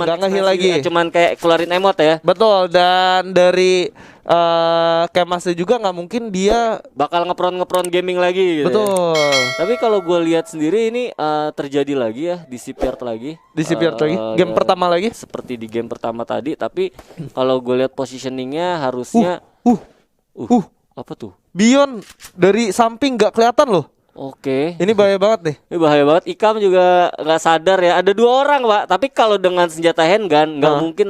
nggak nge-heal lagi. Cuman kayak keluarin emot ya. Betul, dan dari Kemasnya juga nggak mungkin dia bakal ngepron gaming lagi gitu. Betul. Tapi kalau gue lihat sendiri ini terjadi lagi ya di CPR lagi. Di CPR lagi. Game pertama lagi. Seperti di game pertama tadi, tapi kalau gue lihat positioningnya harusnya apa tuh? Bion dari samping nggak kelihatan loh. Oke. Ini bahaya banget nih. Ini bahaya banget. Ikam juga nggak sadar ya. Ada 2 orang, Pak. Tapi kalau dengan senjata handgun nggak mungkin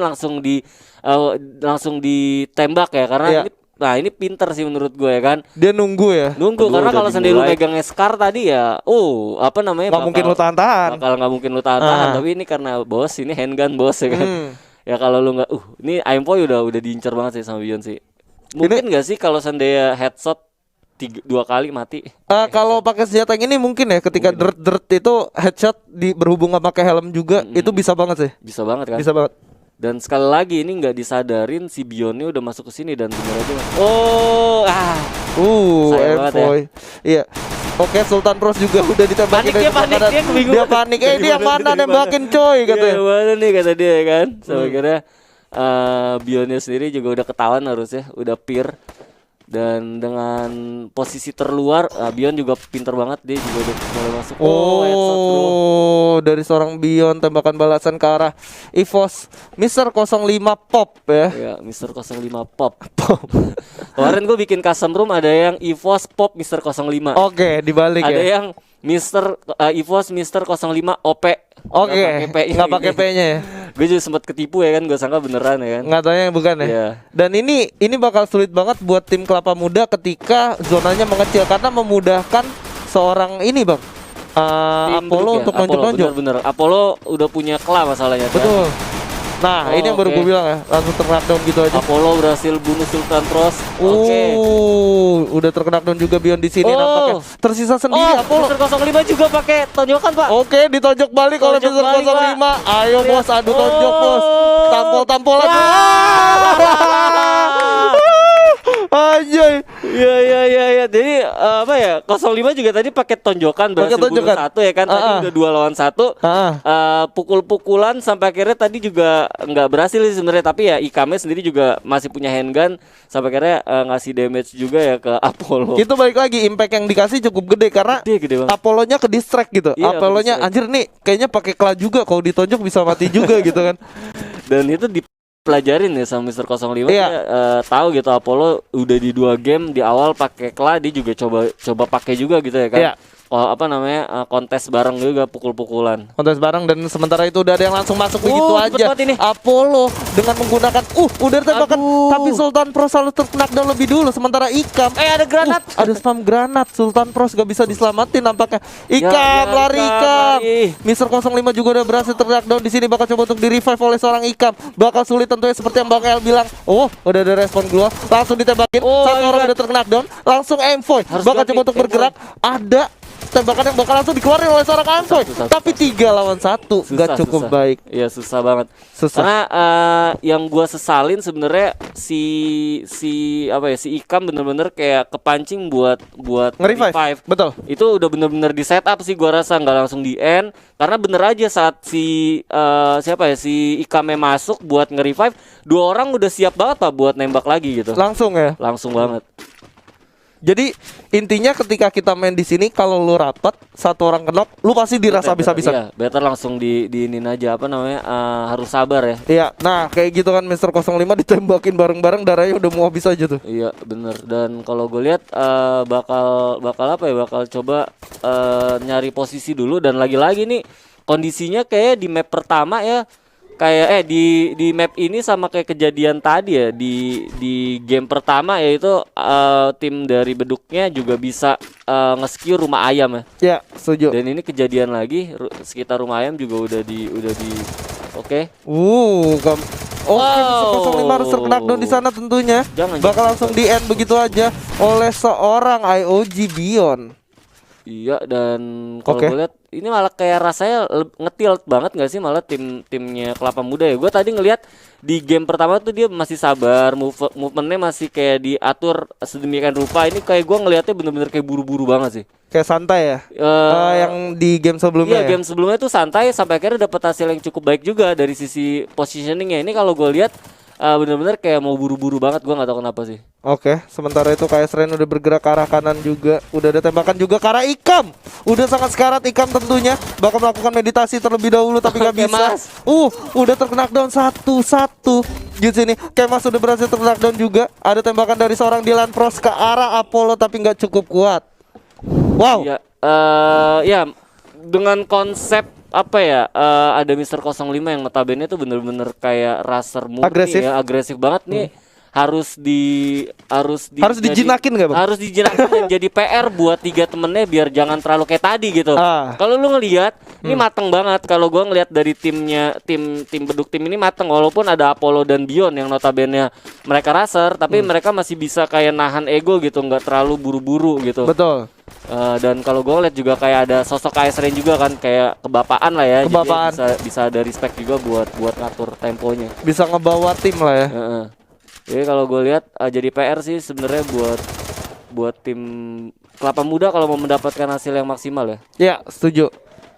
langsung ditembak ya, karena ini pinter sih menurut gue ya kan. Dia nunggu karena kalau sendiri lu megangnya Scar tadi ya, nggak mungkin lu tahan-tahan. Nggak mungkin lu tahan-tahan. Tapi ini karena bos, ini handgun bos ya kan. Ya kalau lu nggak, ini Aimpoy udah diincar banget sih sama Bion sih. Mungkin nggak sih kalau seandainya headshot 2 kali mati. Kalau pakai senjata yang ini mungkin ya, ketika dert itu headshot berhubung sama pakai helm juga itu bisa banget sih. Bisa banget kan? Bisa banget. Dan sekali lagi ini nggak disadarin si Bionnya udah masuk ke sini dan sebenarnya Aimpoy. Iya. Oke, Sultan Pros juga udah ditembakin. Dia panik. Ini yang mana nembakin coy katanya. Yang mana nih kata dia kan. So akhirnya Bionnya sendiri juga udah ketahuan harusnya, udah peer. Dan dengan posisi terluar, Bion juga pinter banget, dia juga udah mulai masuk. Headshot, bro. Dari seorang Bion tembakan balasan ke arah EVOS Mr. 05 Pop ya. Iya, Mr. 05 Pop. Kemarin gue bikin custom room ada yang EVOS Pop Mr. 05. Oke, dibalik ada ya. yang EVOS Mr. 05 OP. Oke, nggak pakai P-nya ya. Gue juga sempat ketipu ya kan, gue sangka beneran ya kan. Nggak tahu yang bukan ya. Yeah. Dan ini bakal sulit banget buat tim Kelapa Muda ketika zonanya mengecil, karena memudahkan seorang ini bang Apollo untuk nonjok-nonjok. Bener. Apollo udah punya kela masalahnya. Betul. Nah, ini yang baru gue bilang ya, langsung terknockdown gitu aja. Apollo berhasil bunuh Sultan Pros. Udah terknockdown juga Bion di sini nampaknya. Tersisa sendiri Apollo. Mr. 05 juga pakai tonjokan, Pak. Oke, ditonjok balik oleh Mr. 05. Ayo bos, adu tonjok bos. Tampol-tampolan. Anjay. Iya. Jadi apa ya? 05 juga tadi pakai tonjokan berhasil bunuh 1 ya kan. Tadi udah 2 lawan 1. Pukul-pukulan sampai akhirnya tadi juga nggak berhasil sih sebenarnya, tapi ya Ikame sendiri juga masih punya handgun sampai akhirnya ngasih damage juga ya ke Apollo. Itu balik lagi, impact yang dikasih cukup gede karena gede Apollo-nya ke distract gitu. Iya, Apollo-nya anjir nih kayaknya pakai kela juga, kalau ditonjok bisa mati juga gitu kan. Dan itu dipelajarin ya sama Mr. 05. Dia tahu gitu Apollo udah di 2 game di awal pakai kela, dia juga coba pakai juga gitu ya kan. Iya. Kontes bareng juga, pukul-pukulan. Kontes bareng, dan sementara itu udah ada yang langsung masuk begitu aja. Apollo dengan menggunakan udah tembakan, tapi Sultan Pros selalu terknockdown lebih dulu. Sementara Ikam ada granat. Ada spam granat. Sultan Pros gak bisa diselamatin nampaknya. Ikam lari. Mr. 05 juga udah berhasil terknockdown di sini, bakal coba untuk di-revive oleh seorang Ikam. Bakal sulit tentunya seperti yang Bang El bilang. Udah ada respon gua, langsung ditembakin. Satu orang udah terknockdown, langsung Aimpoy bakal coba untuk bergerak. Ada tembakan yang bakal langsung dikeluarin oleh seorang Aimpoy, tapi 3 lawan 1 nggak cukup baik. Iya, susah banget. Karena yang gua sesalin sebenarnya si Ikam bener-bener kayak kepancing buat nge-revive. Betul. Itu udah bener-bener di setup sih, gua rasa nggak langsung di end, karena bener aja saat si Ikame masuk buat nge-revive, 2 orang udah siap banget Pak buat nembak lagi gitu. Langsung banget. Jadi intinya ketika kita main di sini, kalau lu rapat 1 orang knock, lu pasti dirasa bisa-bisa. Iya, better langsung diinin aja harus sabar ya. Iya, nah kayak gitu kan Mr. 05 ditembakin bareng-bareng, darahnya udah mau habis aja tuh. Iya, bener. Dan kalau gue lihat bakal coba nyari posisi dulu, dan lagi-lagi nih kondisinya kayak di map pertama ya. Kayak di map ini sama kayak kejadian tadi ya di game pertama, yaitu tim dari beduknya juga bisa nge-skew rumah ayam ya. Ya, setuju. Dan ini kejadian lagi sekitar rumah ayam juga udah di oke. Mr. 05 harus terknockdown di sana tentunya. Bakal langsung di end begitu aja oleh seorang IOG Bion. Iya, dan kalau Oke. gue lihat ini malah kayak rasanya ngetilt banget nggak sih malah timnya Kelapa Muda ya. Gue tadi ngelihat di game pertama tuh dia masih sabar, movementnya masih kayak diatur sedemikian rupa. Ini kayak gue ngelihatnya bener-bener kayak buru-buru banget sih. Kayak santai ya. Yang di game sebelumnya Iya, ya? game sebelumnya tuh santai sampai akhirnya dapat hasil yang cukup baik juga dari sisi positioningnya. Ini kalau gue lihat bener-bener kayak mau buru-buru banget. Gue nggak tahu kenapa sih. Oke, sementara itu KS Ren udah bergerak ke arah kanan juga. Udah ada tembakan juga ke arah Ikam. Udah sangat sekarat Ikam tentunya. Bakal melakukan meditasi terlebih dahulu tapi gak bisa. Kemas. Udah terknockdown satu-satu. Di sini Kemas udah berhasil terknockdown juga. Ada tembakan dari seorang Dylan Pros ke arah Apollo tapi nggak cukup kuat. Wow. Ya, ya dengan konsep apa ya? Ada Mister 05 yang notabene tuh bener-bener kayak raser murni Agresif. ya, agresif banget nih. Harus dijinakin nggak, Bang? Harus dijinakin dan jadi PR buat tiga temennya biar jangan terlalu kayak tadi gitu. Kalau lu ngelihat ini mateng banget. Kalau gua ngelihat dari tim beduk tim ini mateng walaupun ada Apollo dan Bion yang notabene mereka raser tapi mereka masih bisa kayak nahan ego gitu, nggak terlalu buru-buru gitu. Betul. Dan kalau gue lihat juga kayak ada sosok KS Ren juga kan kayak kebapaan lah ya. Kebapaan. Jadi bisa ada respect juga buat ngatur temponya. Bisa ngebawa tim lah ya. Jadi kalau gue lihat jadi PR sih sebenarnya buat tim Kelapa Muda kalau mau mendapatkan hasil yang maksimal ya. Ya, setuju.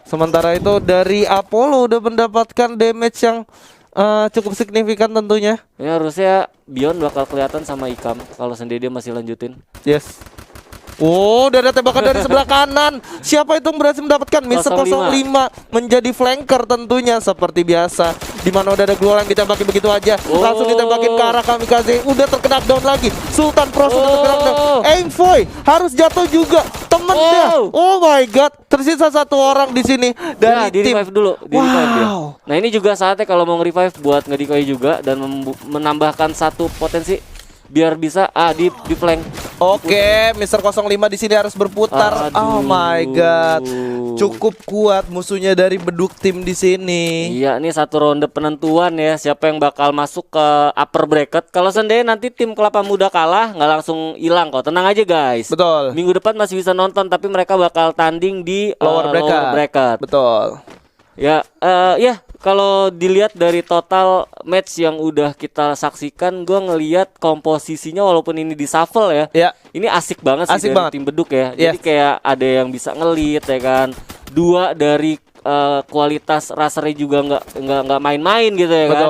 Sementara itu dari Apollo udah mendapatkan damage yang cukup signifikan tentunya. Ini harusnya Bion bakal kelihatan sama Ikam kalau sendiri dia masih lanjutin. Yes. Udah ada tembakan dari sebelah kanan. Siapa itu yang berhasil mendapatkan? Mister 05 menjadi flanker tentunya seperti biasa. Di mana udah ada Glowline ditembaki begitu aja. Langsung ditembakin ke arah Kamikaze. Udah terkena down lagi. Sultan Pros udah terkena down. Aimfoy harus jatuh juga. Temennya. Oh my god. Tersisa satu orang di sini dari di tim. revive dulu, di revive dia. Nah, ini juga saatnya kalau mau nge-revive buat nge-decoy juga dan menambahkan satu potensi biar bisa di flank. Oke, Mister 05 di sini harus berputar. Aduh. Oh my god. Cukup kuat musuhnya dari beduk tim di sini. Iya, ini satu ronde penentuan ya siapa yang bakal masuk ke upper bracket. Kalau seandainya nanti tim Kelapa Muda kalah, nggak langsung hilang kok. Tenang aja guys. Betul. Minggu depan masih bisa nonton tapi mereka bakal tanding di Lower bracket. Betul. Ya, kalau dilihat dari total match yang udah kita saksikan, gue ngelihat komposisinya walaupun ini di shuffle ya, ini asik banget sih dari tim beduk ya. Jadi kayak ada yang bisa ngelit ya kan, dua dari kualitas rasernya juga nggak main-main gitu ya kan.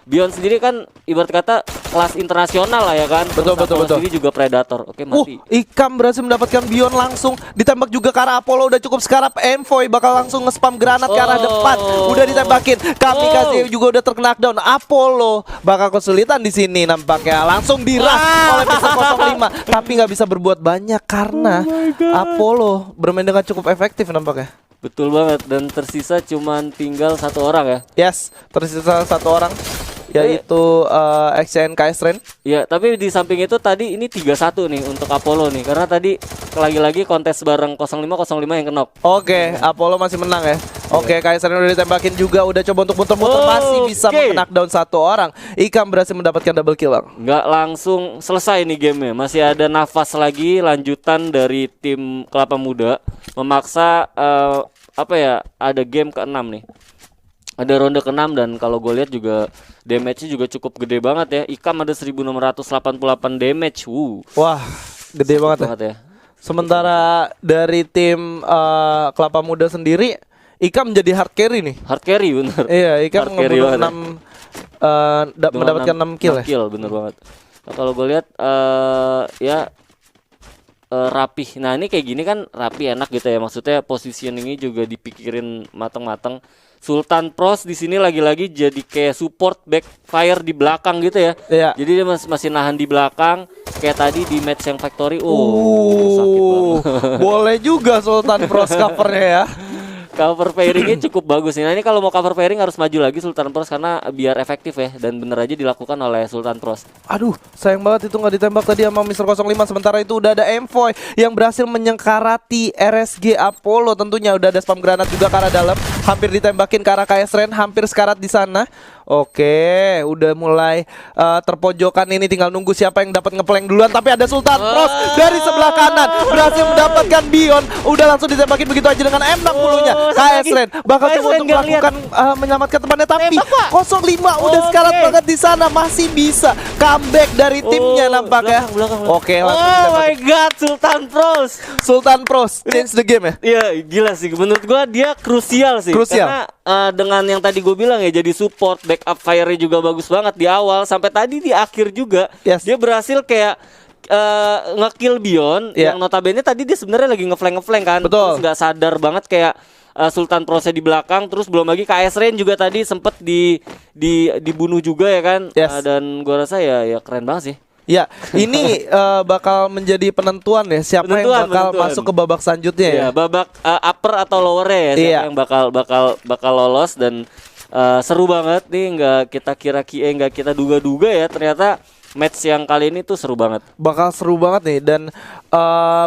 Bion sendiri kan ibarat kata kelas internasional lah ya kan. Betul. Sendiri juga predator. Oke, mati. Ikam berhasil mendapatkan Bion langsung ditembak juga ke arah Apollo. Udah cukup sekarap. Envoy bakal langsung nge-spam granat ke arah depan. Udah ditembakin. Kamikaze juga udah terkena knockdown. Apollo bakal kesulitan di sini nampaknya. Langsung diras oleh Mister 05. Tapi nggak bisa berbuat banyak karena Apollo bermain dengan cukup efektif nampaknya. Betul banget, dan tersisa cuman tinggal satu orang ya. Yes, tersisa satu orang yaitu XCN KS Ren. Ya, tapi di samping itu tadi ini 3-1 nih untuk Apollo nih. Karena tadi lagi-lagi kontes bareng 05 yang kenok. Oke, Apollo masih menang ya. Oke, KS Ren udah ditembakin juga, udah coba untuk muter-muter masih bisa knockdown satu orang. Ikam berhasil mendapatkan double kill, Bang. Nggak langsung selesai nih gamenya. Masih ada nafas lagi lanjutan dari tim Kelapa Muda memaksa ada game ke-6 nih. Ada ronde ke-6 dan kalau gue lihat juga damage-nya juga cukup gede banget ya. Ikam ada 1688 damage. Wah, gede banget ya. Sementara dari tim Kelapa Muda sendiri, Ikam menjadi hard carry nih. Hard carry bener. Iya, Ikam ngebunuh 6 mendapatkan 6 kill ya. 6 kill bener banget. Nah, kalau gue lihat rapih. Nah, ini kayak gini kan rapi enak gitu ya. Maksudnya positioningnya juga dipikirin matang-matang. Sultan Pros di sini lagi-lagi jadi kayak support backfire di belakang gitu ya. Jadi dia masih nahan di belakang kayak tadi di match yang Factory. Sakit banget. Boleh juga Sultan Pros covernya ya. Cover pairingnya cukup bagus nih. Nah, ini kalau mau cover pairing harus maju lagi Sultan Pros karena biar efektif ya, dan bener aja dilakukan oleh Sultan Pros. Aduh, sayang banget itu nggak ditembak tadi sama Mister 05. Sementara itu udah ada Envoy yang berhasil menyengkarati RSG Apollo. Tentunya udah ada spam granat juga ke arah dalam. hampir ditembakin ke arah KS Ren, hampir sekarat di sana. Oke, udah mulai terpojokan ini, tinggal nunggu siapa yang dapat ngeplank duluan. Tapi ada Sultan Pros dari sebelah kanan berhasil mendapatkan Bion. Udah langsung ditembakin begitu aja dengan M60-nya. KS Ren bakal coba untuk melakukan menyelamatkan temannya, tapi 05 udah sekarat banget di sana, masih bisa comeback dari timnya nampaknya. Belakang. Oke, langsung Oh ditembakin. my god, Sultan Pros. Change the game ya. Iya gila sih, menurut gua dia krusial sih. Krusial. Karena dengan yang tadi gue bilang ya, jadi support, backup fire-nya juga bagus banget di awal sampai tadi di akhir juga. Yes. Dia berhasil kayak ngekill Bion Yeah. yang notabene tadi dia sebenarnya lagi ngeflank kan. Betul. Terus nggak sadar banget kayak Sultan Prosnya di belakang, terus belum lagi KS Rain juga tadi sempet dibunuh juga ya kan. Yes. Dan gua rasa ya keren banget sih. Ya, ini bakal menjadi penentuan ya, siapa yang bakal masuk ke babak selanjutnya ya. Iya, babak upper atau lower ya, siapa Iya. yang bakal lolos. Dan seru banget nih, nggak kita duga-duga ya, ternyata match yang kali ini tuh seru banget. Bakal seru banget nih, dan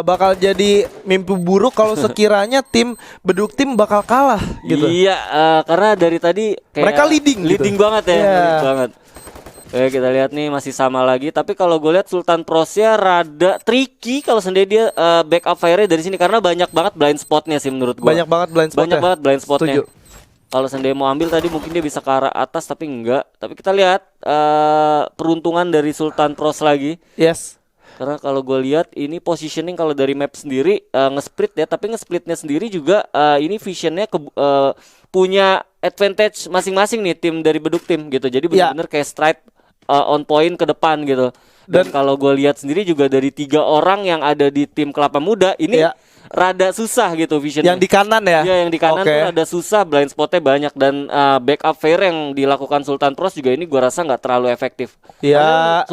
bakal jadi mimpi buruk kalau sekiranya tim beduk tim bakal kalah gitu. Iya, karena dari tadi kayak Mereka leading gitu. banget ya, Iya. leading banget. Oke, kita lihat nih masih sama lagi, tapi kalau gue lihat Sultan Prosnya rada tricky kalau sendiri dia backup fire dari sini, karena banyak banget blind spotnya sih menurut gue. Banyak banget blind spotnya. Banyak banget blind spotnya. Setuju. Kalau sendiri mau ambil tadi mungkin dia bisa ke arah atas, tapi enggak. Tapi kita lihat peruntungan dari Sultan Pros lagi. Yes. Karena kalau gue lihat ini positioning kalau dari map sendiri nge-split ya, tapi nge-splitnya sendiri juga ini visionnya punya advantage masing-masing nih tim dari beduk tim gitu. Jadi benar-benar kayak strike on point ke depan gitu. Dan kalau gue lihat sendiri juga dari 3 orang yang ada di tim Kelapa Muda ini rada susah gitu visionnya. Yang di kanan ya? Iya, yang di kanan tuh rada susah, blind spotnya banyak. Dan backup fire yang dilakukan Sultan Pros juga ini gue rasa nggak terlalu efektif. Ya.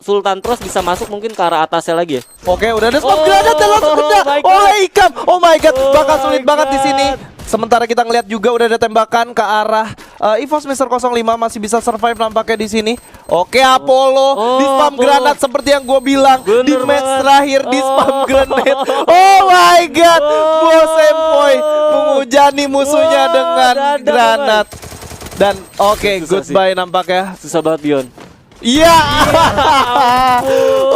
Sultan Pros bisa masuk mungkin ke arah atasnya lagi ya. Oke, udah ada smoke granat dan langsung pecah. Oleh Ikam. Oh my god, bakal sulit banget di sini. Sementara kita ngelihat juga udah ada tembakan ke arah EVOS Mister 05, masih bisa survive nampaknya di sini. Oke, Apollo di spam granat seperti yang gue bilang. Di match terakhir di spam granat. Oh my god, Bos Empoy menghujani musuhnya dengan granat. Dan oke, goodbye nampaknya. Susah banget Bion. Iya.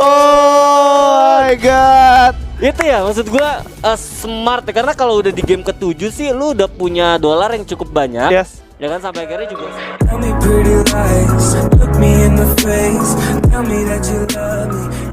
Oh my god. Itu ya maksud gua smart ya, karena kalau udah di game ke-7 sih lu udah punya dolar yang cukup banyak. Yes. Ya kan, sampai akhirnya juga. Tell me pretty lies, look me in the face, tell me that you love me.